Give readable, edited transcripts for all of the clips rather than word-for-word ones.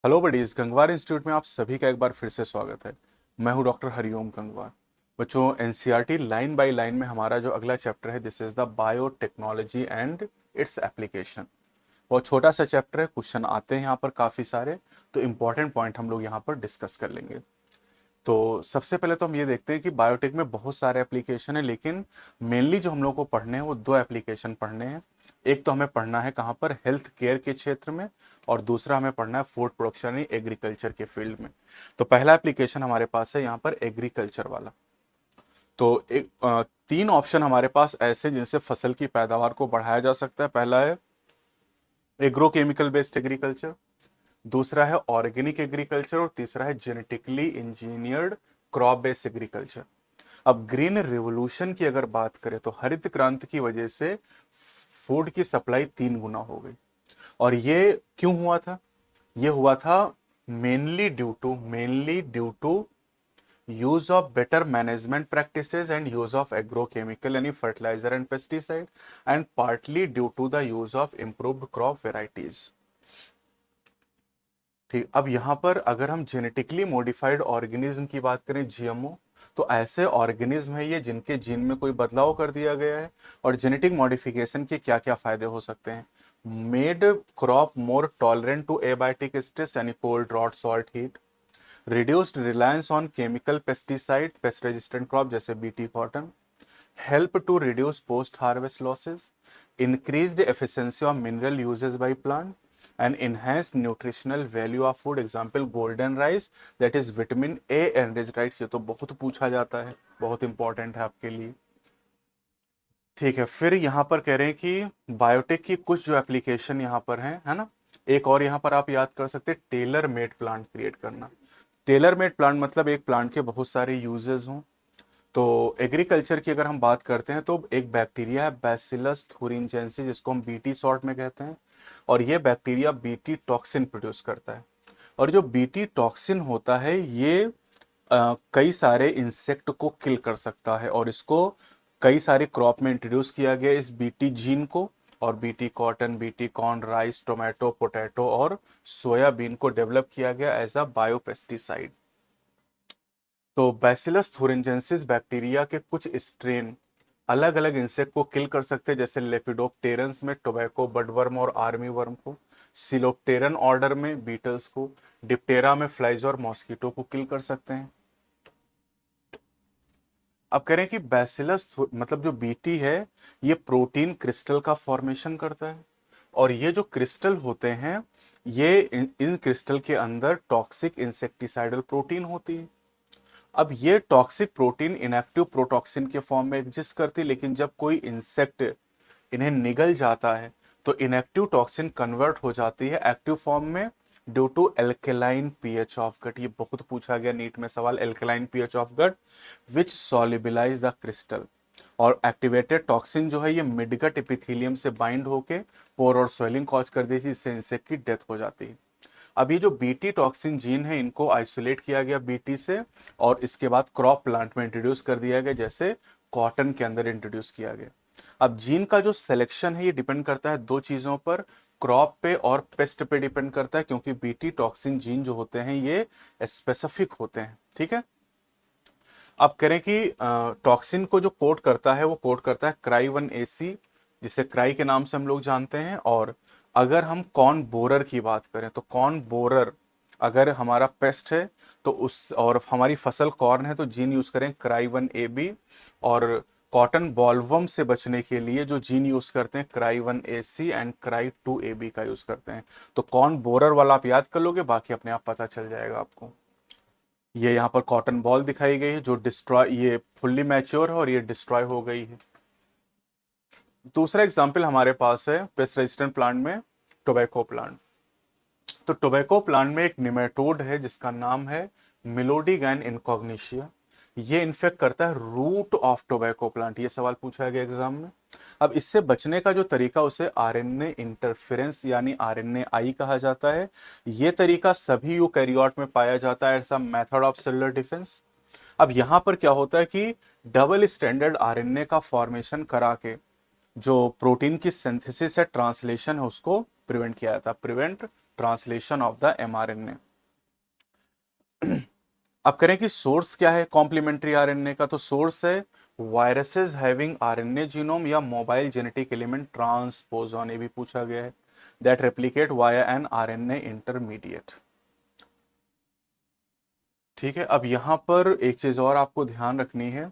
Hello buddies, Gangwar institute में आप सभी का एक बार फिर से स्वागत है। मैं हूं डॉक्टर हरिओम गंगवार। बच्चों, एनसीईआरटी लाइन बाय लाइन में हमारा जो अगला चैप्टर है, this is the biotechnology and its application. बहुत छोटा सा चैप्टर है, क्वेश्चन आते हैं यहाँ पर काफी सारे, तो इंपॉर्टेंट पॉइंट हम लोग यहाँ पर डिस्कस कर लेंगे। तो सबसे पहले तो हम ये देखते हैं कि बायोटेक में बहुत सारे एप्लीकेशन है, लेकिन मेनली जो हम लोग को पढ़ने हैं वो दो एप्लीकेशन पढ़ने हैं। एक तो हमें पढ़ना है कहाँ पर, हेल्थ केयर के क्षेत्र में, और दूसरा हमें पढ़ना है फूड प्रोडक्शन यानी एग्रीकल्चर के फील्ड में। तो पहला एप्लीकेशन हमारे पास है यहाँ पर एग्रीकल्चर वाला। तो तीन ऑप्शन हमारे पास ऐसे जिनसे फसल की पैदावार को बढ़ाया जा सकता है। पहला है एग्रोकेमिकल बेस्ड एग्रीकल्चर, दूसरा है ऑर्गेनिक एग्रीकल्चर, और तीसरा है genetically engineered crop based agriculture. अब ग्रीन रिवॉल्यूशन की अगर बात करें तो हरित क्रांति की वजह से फूड की सप्लाई 3 गुना हो गई। और ये क्यों हुआ था? ये हुआ था mainly due to use of better management practices and use of agrochemical यानी fertilizer and pesticide, and partly due to the use of improved crop varieties. ठीक, अब यहां पर अगर हम जेनेटिकली मॉडिफाइड ऑर्गेनिज्म की बात करें, जीएमओ, तो ऐसे ऑर्गेनिज्म है ये जिनके जीन में कोई बदलाव कर दिया गया है। और जेनेटिक मॉडिफिकेशन के क्या क्या फायदे हो सकते हैं? Made crop more tolerant to abiotic stress यानी cold, drought, salt, heat, reduced reliance on chemical pesticide, pest resistant crop जैसे BT cotton, help to reduce post harvest losses, increased efficiency of mineral uses by plant, and enhanced nutritional value of food, example golden rice, that is vitamin A enriched rice। ये तो बहुत पूछा जाता है, बहुत important है आपके लिए। ठीक है, फिर यहाँ पर कह रहे हैं कि बायोटेक की कुछ जो एप्लीकेशन यहाँ पर हैं, है ना। एक और यहाँ पर आप याद कर सकते हैं, टेलर मेड प्लांट क्रिएट करना। टेलर मेड प्लांट मतलब एक प्लांट के बहुत सारे यूजेस हों। तो एग्रीकल्चर की अगर हम बात करते हैं तो एक बैक्टीरिया है बैसिलस थुरिनजेंसिस, जिसको हम बीटी शॉर्ट में कहते हैं, और ये बैक्टीरिया बीटी टॉक्सिन प्रोड्यूस करता है। और जो बीटी टॉक्सिन होता है ये कई सारे इंसेक्ट को किल कर सकता है, और इसको कई सारे क्रॉप में इंट्रोड्यूस किया गया इस बीटी जीन को। और BT cotton, BT corn, rice, tomato, potato और सोयाबीन को डेवलप किया गया एज अ बायोपेस्टिसाइड। तो बैसिलस थुरिनजेंसिस बैक्टीरिया के कुछ स्ट्रेन अलग अलग इंसेक्ट को किल कर सकते हैं, जैसे लेपिडोप्टेरन्स में टोबैको बडवर्म और आर्मी वर्म को, सिलोप्टेरन ऑर्डर में बीटल्स को, डिप्टेरा में फ्लाइज और मॉस्किटो को किल कर सकते हैं। अब कह रहे हैं कि बैसिलस मतलब जो बीटी है ये प्रोटीन क्रिस्टल का फॉर्मेशन करता है, और ये जो क्रिस्टल होते हैं ये इन क्रिस्टल के अंदर टॉक्सिक इंसेक्टिसाइडल प्रोटीन होती है। अब ये टॉक्सिक प्रोटीन इनएक्टिव प्रोटॉक्सिन के फॉर्म में एग्जिस्ट करती है, लेकिन जब कोई इंसेक्ट इन्हें निगल जाता है तो इनएक्टिव टॉक्सिन कन्वर्ट हो जाती है एक्टिव फॉर्म में, due to alkaline pH of gut. ये बहुत पूछा गया नीट में सवाल, alkaline pH of gut which solubilize the crystal. और एक्टिवेटेड टॉक्सिन जो है ये मिडगट एपिथेलियम से बाइंड होके पोर और स्वेलिंग कॉज कर देती है, जिससे इंसेक्ट की डेथ हो जाती है। अब ये जो बीटी टॉक्सिन जीन है इनको आइसोलेट किया गया बीटी से, और इसके बाद क्रॉप प्लांट में इंट्रोड्यूस कर दिया गया, जैसे कॉटन के अंदर इंट्रोड्यूस किया गया। अब जीन का जो सिलेक्शन है ये डिपेंड करता है दो चीजों पर, क्रॉप पे और पेस्ट पे डिपेंड करता है, क्योंकि बीटी टॉक्सिन जीन जो होते हैं ये स्पेसिफिक होते हैं। ठीक है, अब करें कि टॉक्सिन को जो कोड करता है वो कोड करता है क्राई 1AC, जिसे क्राई के नाम से हम लोग जानते हैं। और अगर हम कॉर्न बोरर की बात करें तो कॉर्न बोरर अगर हमारा पेस्ट है तो उस, और हमारी फसल कॉर्न है तो जीन यूज करें क्राई 1AB। और कॉटन बॉलवर्म से बचने के लिए जो जीन यूज करते हैं cry 1AC and cry 2AB का यूज करते हैं। तो कॉर्न बोरर वाला आप याद कर लोगे, बाकी अपने आप पता चल जाएगा आपको। ये यहाँ पर कॉटन बॉल दिखाई गई है जो डिस्ट्रॉय, ये फुल्ली मैच्योर है और ये डिस्ट्रॉय हो गई है। दूसरा एग्जाम्पल हमारे पास है पेस्ट रेजिस्टेंट प्लांट में टोबैको प्लांट। तो टोबैको प्लांट में एक निमेटोड है जिसका नाम है मिलोडीगैन इनकॉग्निशिया। ये इन्फेक्ट करता है रूट ऑफ टोबैको प्लांट। ये सवाल पूछा गया एग्जाम में। अब इससे बचने का जो तरीका उसे आरएनए इंटरफेरेंस यानी आरएनए कहा जाता है। ये तरीका सभी यूकैरियोट में पाया जाता है, ऐसा मेथड ऑफ सेलुलर डिफेंस। अब यहां पर क्या होता है कि डबल स्टैंडर्ड आरएनए का फॉर्मेशन करा के जो प्रोटीन की सिंथेसिस है, ट्रांसलेशन है, उसको प्रिवेंट किया जाता है। Prevent translation of the mRNA। अब करें कि सोर्स क्या है कॉम्प्लीमेंट्री आरएनए का, तो सोर्स है वायरसेस हैविंग आरएनए जीनोम या मोबाइल जेनेटिक एलिमेंट ट्रांसपोजॉन, ये भी पूछा गया है, that replicate via an RNA intermediate. ठीक है, अब यहां पर एक चीज और आपको ध्यान रखनी है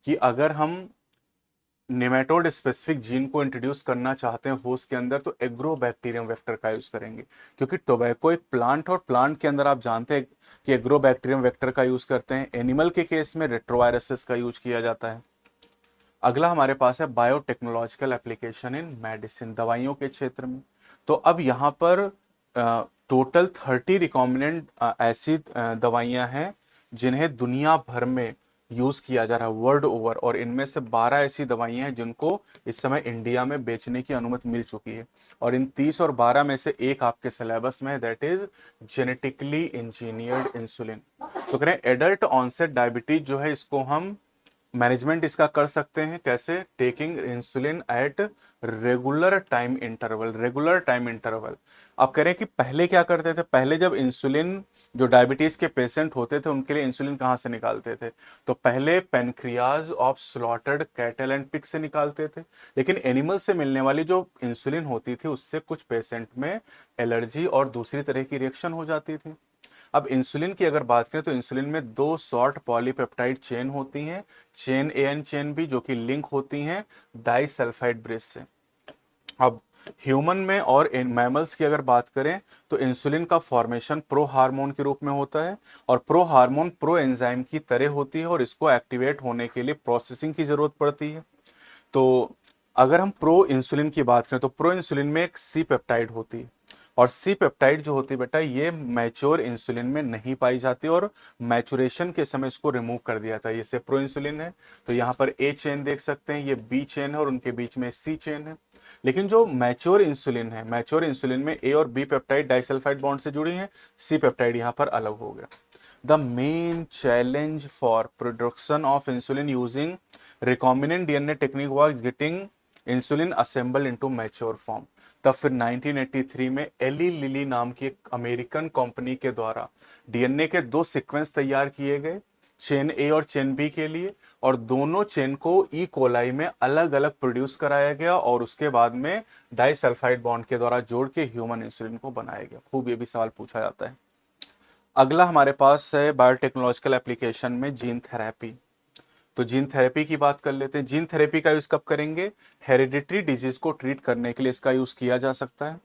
कि अगर हम नेमेटोड स्पेसिफिक जीन को इंट्रोड्यूस करना चाहते हैं होस्ट के अंदर, तो एग्रोबैक्टीरियम वेक्टर का यूज करेंगे, क्योंकि टोबैको एक प्लांट, और प्लांट के अंदर आप जानते हैं कि एग्रोबैक्टीरियम वेक्टर का यूज करते हैं। एनिमल के केस में रेट्रोवायरसेस का यूज किया जाता है। अगला हमारे पास है बायोटेक्नोलॉजिकल एप्लीकेशन इन मेडिसिन, दवाइयों के क्षेत्र में। तो अब यहाँ पर टोटल 30 रिकॉम्बिनेंट ऐसी दवाइयां हैं जिन्हें दुनिया भर में यूज किया जा रहा है वर्ल्ड ओवर, और इनमें से 12 ऐसी दवाइयां हैं जिनको इस समय इंडिया में बेचने की अनुमति मिल चुकी है। और इन 30 और 12 में से एक आपके सिलेबस में है, that is genetically engineered insulin. तो करें एडल्ट ऑनसेट डायबिटीज जो है, इसको हम मैनेजमेंट इसका कर सकते हैं कैसे, taking insulin at regular time interval, regular time interval. आप कह रहे हैं कि पहले क्या करते थे, पहले जब इंसुलिन जो डायबिटीज के पेशेंट होते थे उनके लिए इंसुलिन कहाँ से निकालते थे, तो पहले pancreas of slaughtered cattle and pig से निकालते थे। लेकिन एनिमल से मिलने वाली जो इंसुलिन होती थी उससे कुछ पेशेंट में एलर्जी और दूसरी तरह की रिएक्शन हो जाती थी। अब इंसुलिन की अगर बात करें तो इंसुलिन में 2 शॉर्ट पॉलीपेप्टाइड चेन होती हैं, chain A and chain B, जो कि लिंक होती हैं डाइसल्फाइड ब्रिज से। अब ह्यूमन में और मैमल्स की अगर बात करें तो इंसुलिन का फॉर्मेशन प्रो हार्मोन के रूप में होता है, और प्रो हार्मोन प्रो एंजाइम की तरह होती है, और इसको एक्टिवेट होने के लिए प्रोसेसिंग की जरूरत पड़ती है। तो अगर हम प्रो इंसुलिन की बात करें तो प्रो इंसुलिन में एक सी पेप्टाइड होती है, और सी पेप्टाइड जो होती है बेटा ये मैच्योर इंसुलिन में नहीं पाई जाती, और मैचुरेशन के समय इसको रिमूव कर दिया था। ये से प्रो इंसुलिन है, तो यहाँ पर ए चेन देख सकते हैं, ये बी चेन है और उनके बीच में सी चेन है। लेकिन जो मैच्योर इंसुलिन है, मैच्योर इंसुलिन में ए और बी पेप्टाइड डाइसल्फाइड बॉन्ड से जुड़ी है, सी पेप्टाइड यहाँ पर अलग हो गया। The main challenge for production of insulin using recombinant DNA technique was getting insulin assemble into mature form. तब फिर 1983 में एली लिली नाम की एक अमेरिकन कंपनी के द्वारा डीएनए के 2 सीक्वेंस तैयार किए गए, चेन ए और चेन बी के लिए, और दोनों चेन को ई कोलाई में अलग अलग प्रोड्यूस कराया गया, और उसके बाद में डाइसल्फाइड बॉन्ड के द्वारा जोड़ के ह्यूमन इंसुलिन को बनाया गया। खूब ये भी सवाल पूछा जाता है। अगला हमारे पास है बायोटेक्नोलॉजिकल एप्लीकेशन में जीन थेरेपी। तो जीन थेरेपी की बात कर लेते हैं। जीन थेरेपी का यूज कब करेंगे, हेरिडिटरी डिजीज को ट्रीट करने के लिए इसका यूज किया जा सकता है।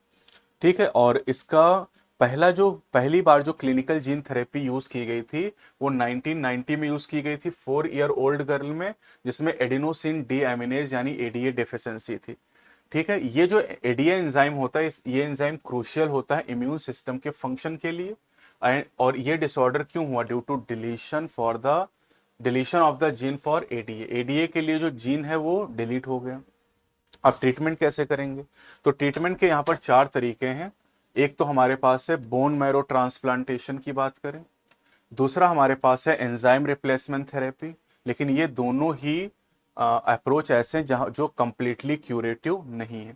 ठीक है, और इसका पहली बार जो क्लिनिकल जीन थेरेपी यूज की गई थी वो 1990 में यूज की गई थी 4 ईयर ओल्ड गर्ल में, जिसमें एडिनोसिन डी एमिनेज यानी एडीए डेफिशिएंसी थी। ठीक है, ये जो एडीए एंजाइम होता है, ये एंजाइम क्रूशियल होता है इम्यून सिस्टम के फंक्शन के लिए। और ये डिसऑर्डर क्यों हुआ, due to deletion of the gene for ADA, ADA के लिए जो जीन है वो डिलीट हो गया। अब ट्रीटमेंट कैसे करेंगे, तो ट्रीटमेंट के यहाँ पर 4 तरीके हैं। एक तो हमारे पास है बोन मैरो ट्रांसप्लांटेशन की बात करें, दूसरा हमारे पास है एंजाइम रिप्लेसमेंट थेरेपी, लेकिन ये दोनों ही अप्रोच ऐसे हैं जहाँ जो कंप्लीटली क्यूरेटिव नहीं है।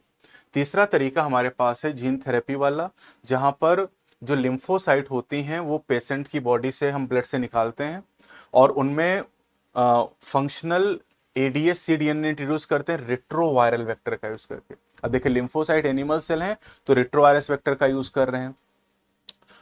तीसरा तरीका हमारे पास है जीन थेरेपी वाला, जहाँ पर जो लिम्फोसाइट होती हैं वो पेशेंट की बॉडी से हम ब्लड से निकालते हैं, और उनमें फंक्शनल एडीएस सीडीएनए इंट्रोड्यूस करते हैं रेट्रोवायरल वेक्टर का यूज करके। अब देखिए लिम्फोसाइट एनिमल सेल हैं तो रेट्रोवायरस वेक्टर का यूज कर रहे हैं,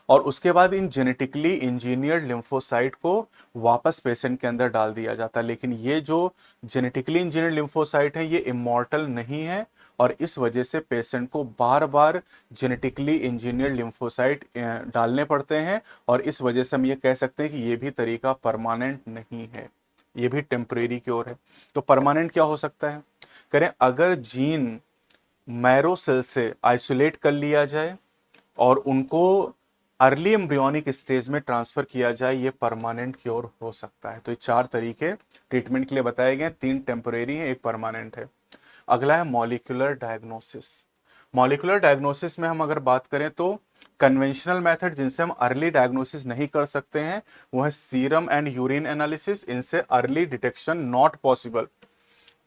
और उसके बाद इन जेनेटिकली इंजीनियर्ड लिम्फोसाइट को वापस पेशेंट के अंदर डाल दिया जाता है। लेकिन ये जो जेनेटिकली इंजीनियर्ड लिम्फोसाइट है ये इमॉर्टल नहीं है, और इस वजह से पेशेंट को बार बार जेनेटिकली इंजीनियर्ड लिम्फोसाइट डालने पड़ते हैं, और इस वजह से हम ये कह सकते हैं कि ये भी तरीका परमानेंट नहीं है, ये भी टेम्परेरी क्योर है। तो परमानेंट क्या हो सकता है, करें अगर जीन मैरो सेल से आइसोलेट कर लिया जाए और उनको अर्ली एम्ब्रियोनिक स्टेज में ट्रांसफर किया जाए, ये परमानेंट क्योर हो सकता है। तो ये 4 तरीके ट्रीटमेंट के लिए बताए गए, 3 टेम्परेरी हैं, 1 परमानेंट है। अगला है मॉलिक्यूलर डायग्नोसिस। मॉलिक्यूलर डायग्नोसिस में हम अगर बात करें तो कन्वेंशनल मेथड जिनसे हम अर्ली डायग्नोसिस नहीं कर सकते हैं वो है सीरम एंड यूरिन एनालिसिस, इनसे early detection not possible.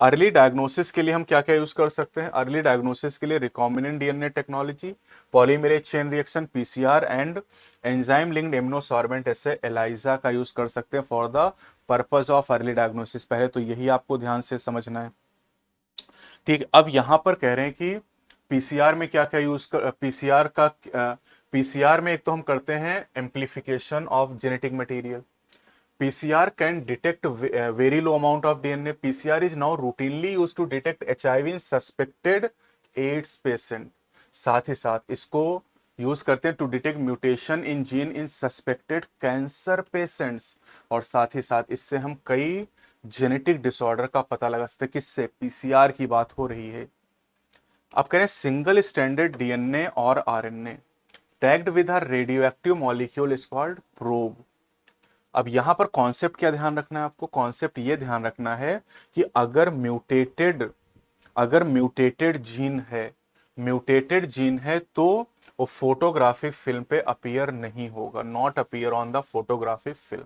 Early diagnosis के लिए हम क्या क्या यूज कर सकते हैं? अर्ली डायग्नोसिस के लिए recombinant DNA technology, polymerase chain reaction PCR and enzyme linked immunosorbent ऐसे एलाइजा का यूज कर सकते हैं for the purpose of early diagnosis. पहले तो यही आपको ध्यान से समझना है। ठीक, अब यहां पर कह रहे हैं कि पीसीआर में क्या क्या यूज कर, पीसीआर में एक तो हम करते हैं amplification of genetic material. PCR can detect very low amount of DNA. PCR is now routinely used to detect HIV in suspected AIDS patient. साथ ही साथ इसको यूज करते हैं to detect mutation in gene in suspected cancer patients. और साथ ही साथ इससे हम कई जेनेटिक डिसऑर्डर का पता लगा सकते हैं। किससे? पीसीआर की बात हो रही है। अब कह रहे हैं सिंगल स्टैंडर्ड डीएनए और RNA tagged with a radio active molecule is called probe. अब यहां पर कॉन्सेप्ट क्या ध्यान रखना है आपको? कॉन्सेप्ट ये ध्यान रखना है कि अगर म्यूटेटेड जीन है तो वो फोटोग्राफिक फिल्म पे अपीयर नहीं होगा, not appear on the photographic film.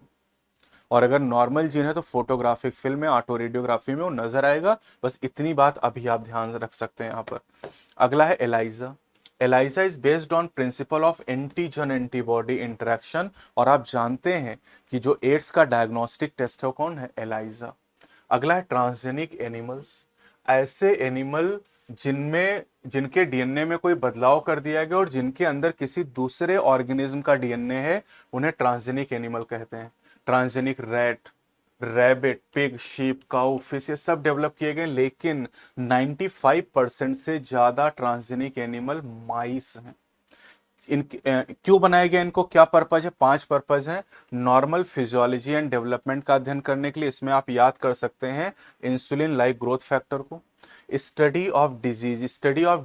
और अगर नॉर्मल जीन है तो फोटोग्राफिक फिल्म में, ऑटो रेडियोग्राफी में वो नजर आएगा। बस इतनी बात अभी आप ध्यान रख सकते हैं यहां पर। अगला है ELISA. ELISA is based on principle of antigen antibody interaction. और आप जानते हैं कि जो एड्स का डायग्नोस्टिक टेस्ट है वो कौन है? एलाइजा। अगला है ट्रांसजेनिक एनिमल्स। ऐसे एनिमल जिनके डीएनए में कोई बदलाव कर दिया गया और जिनके अंदर किसी दूसरे ऑर्गेनिज्म का डीएनए है, उन्हें ट्रांसजेनिक एनिमल कहते हैं। Transgenic rat, rabbit, pig, sheep, cow, fish, ये सब डेवलप किए गए, लेकिन 95% से ज्यादा ट्रांसजेनिक एनिमल माइस हैं। क्यों बनाया गया इनको? क्या पर्पज है? 5 पर्पज है। नॉर्मल फिजियोलॉजी एंड डेवलपमेंट का अध्ययन करने के लिए, इसमें आप याद कर सकते हैं इंसुलिन लाइक ग्रोथ फैक्टर को। स्टडी ऑफ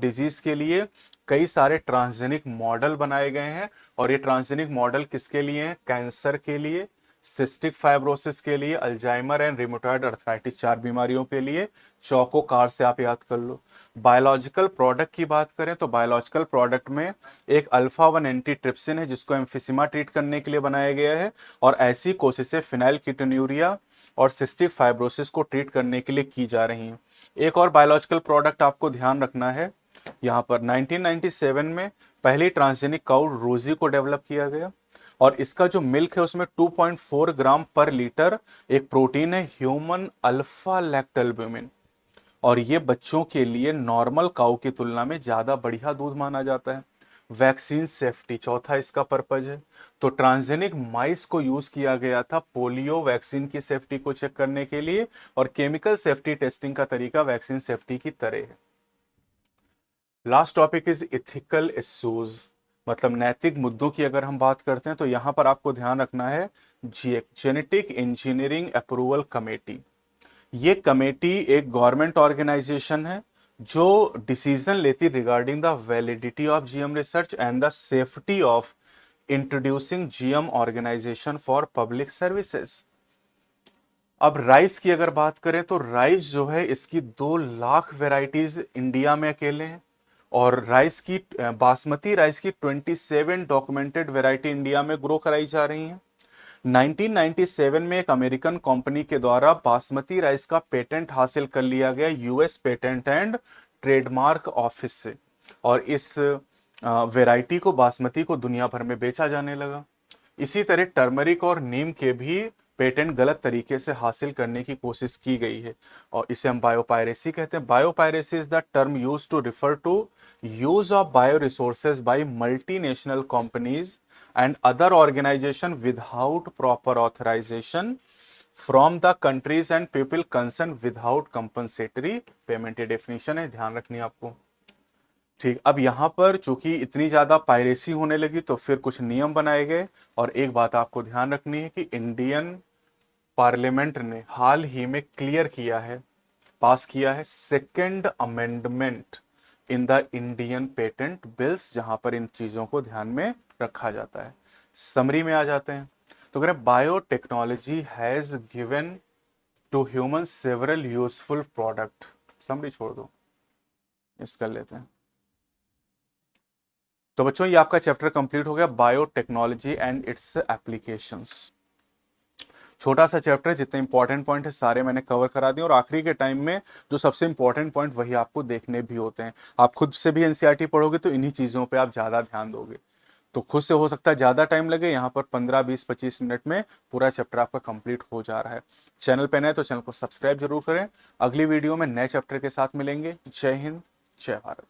डिजीज के लिए कई सारे ट्रांसजेनिक मॉडल बनाए गए हैं। और ये ट्रांसजेनिक मॉडल किसके लिए हैं? कैंसर के लिए, सिस्टिक फाइब्रोसिस के लिए, अल्जाइमर एंड रिमोटॉइड अर्थराइटिस, 4 बीमारियों के लिए। चौको कार से आप याद कर लो। बायोलॉजिकल प्रोडक्ट की बात करें तो बायोलॉजिकल प्रोडक्ट में एक अल्फा 1 एंटीट्रिप्सिन है जिसको एम्फिसिमा ट्रीट करने के लिए बनाया गया है। और ऐसी कोशिशें फिनाइल कीटोन्यूरिया और सिस्टिक फाइब्रोसिस को ट्रीट करने के लिए की जा रही हैं। एक और बायोलॉजिकल प्रोडक्ट आपको ध्यान रखना है, यहां पर 1997 में पहली ट्रांसजेनिक काउ रोजी को डेवलप किया गया। और इसका जो मिल्क है उसमें 2.4 ग्राम पर लीटर एक प्रोटीन है, ह्यूमन अल्फा लैक्टोल्ब्यूमिन। और ये बच्चों के लिए नॉर्मल काउ की तुलना में ज्यादा बढ़िया दूध माना जाता है। वैक्सीन सेफ्टी चौथा इसका पर्पज है। तो ट्रांसजेनिक माइस को यूज किया गया था पोलियो वैक्सीन की सेफ्टी को चेक करने के लिए। और केमिकल सेफ्टी टेस्टिंग का तरीका वैक्सीन सेफ्टी की तरह है। Last topic is ethical issues, मतलब नैतिक मुद्दों की अगर हम बात करते हैं तो यहां पर आपको ध्यान रखना है GEAC, genetic engineering approval committee. ये कमेटी एक गवर्नमेंट ऑर्गेनाइजेशन है जो डिसीजन लेती regarding the validity of GM research and the safety of introducing GM organisation for public services. अब राइस की अगर बात करें तो राइस जो है इसकी 2 लाख वेराइटीज इंडिया में अकेले हैं। और राइस की बासमती राइस की 27 डॉक्यूमेंटेड वैरायटी इंडिया में ग्रो कराई जा रही हैं। 1997 में एक अमेरिकन कंपनी के द्वारा बासमती राइस का पेटेंट हासिल कर लिया गया US patent and trademark office से। और इस वैरायटी को, बासमती को, दुनिया भर में बेचा जाने लगा। इसी तरह टर्मरिक और नीम के भी पेटेंट गलत तरीके से हासिल करने की कोशिश की गई है। और इसे हम बायोपायरेसी कहते हैं। Biopiracy is the term use to refer to use of bio resources by multinational companies and other organisation without proper authorisation from the countries and people concern without compensatory payment. ये definition है, ध्यान रखनी है आपको। ठीक, अब यहां पर चूंकि इतनी ज्यादा पायरेसी होने लगी तो फिर कुछ नियम बनाए गए। और एक बात आपको ध्यान रखनी है कि इंडियन पार्लियामेंट ने हाल ही में क्लियर किया है, पास किया है second amendment in the Indian patent bills, जहां पर इन चीजों को ध्यान में रखा जाता है। समरी में आ जाते हैं तो कह रहे biotechnology has given to human several useful product. Summary छोड़ दो, इस कर लेते हैं। तो बच्चों ये आपका चैप्टर कंप्लीट हो गया, बायोटेक्नोलॉजी एंड इट्स एप्लीकेशंस। छोटा सा चैप्टर है, जितने इंपॉर्टेंट पॉइंट है सारे मैंने कवर करा दिए, और आखिरी के टाइम में जो सबसे इंपॉर्टेंट पॉइंट वही आपको देखने भी होते हैं। आप खुद से भी एनसीईआरटी पढ़ोगे तो इन्हीं चीजों पे आप ज्यादा ध्यान दोगे, तो खुद से हो सकता है ज्यादा टाइम लगे, यहाँ पर 15-20-25 मिनट में पूरा चैप्टर आपका कंप्लीट हो जा रहा है। चैनल पे नए तो चैनल को सब्सक्राइब जरूर करें। अगली वीडियो में नए चैप्टर के साथ मिलेंगे। जय हिंद, जय भारत।